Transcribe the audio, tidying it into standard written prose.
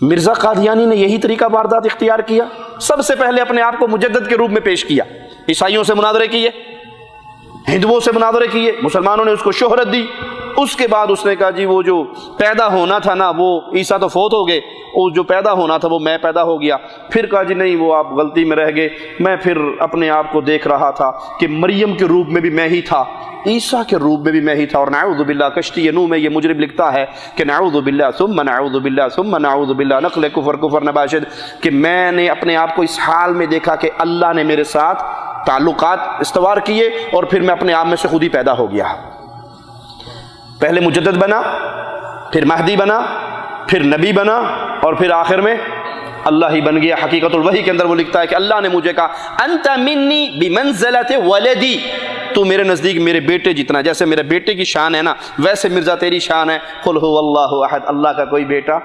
مرزا قادیانی نے یہی طریقہ واردات اختیار کیا، سب سے پہلے اپنے آپ کو مجدد کے روپ میں پیش کیا، عیسائیوں سے مناظرے کیے، ہندوؤں سے مناظرے کیے، مسلمانوں نے اس کو شہرت دی۔ اس کے بعد اس نے کہا جی وہ جو پیدا ہونا تھا نا، وہ عیسیٰ تو فوت ہو گئے، وہ جو پیدا ہونا تھا وہ میں پیدا ہو گیا۔ پھر کہا جی نہیں، وہ آپ غلطی میں رہ گئے، میں پھر اپنے آپ کو دیکھ رہا تھا کہ مریم کے روپ میں بھی میں ہی تھا، عیسیٰ کے روپ میں بھی میں ہی تھا۔ اور نعوذ باللہ کشتی نوح میں یہ مجرم لکھتا ہے کہ نعوذ باللہ ثم نعوذ باللہ ثم نعوذ باللہ نقل کفر کفر نباشد، کہ میں نے اپنے آپ کو اس حال میں دیکھا کہ اللہ نے میرے ساتھ تعلقات استوار کیے اور پھر میں اپنے آپ میں سے خود ہی پیدا ہو گیا۔ پہلے مجدد بنا، پھر مہدی بنا، پھر نبی بنا، اور پھر آخر میں اللہ ہی بن گیا۔ حقیقت الوحی کے اندر وہ لکھتا ہے کہ اللہ نے مجھے کہا انت منی بمنزلت ولدی، تو میرے نزدیک میرے بیٹے جتنا، جیسے میرے بیٹے کی شان ہے نا ویسے مرزا تیری شان ہے۔ قل هو اللہ احد، اللہ کا کوئی بیٹا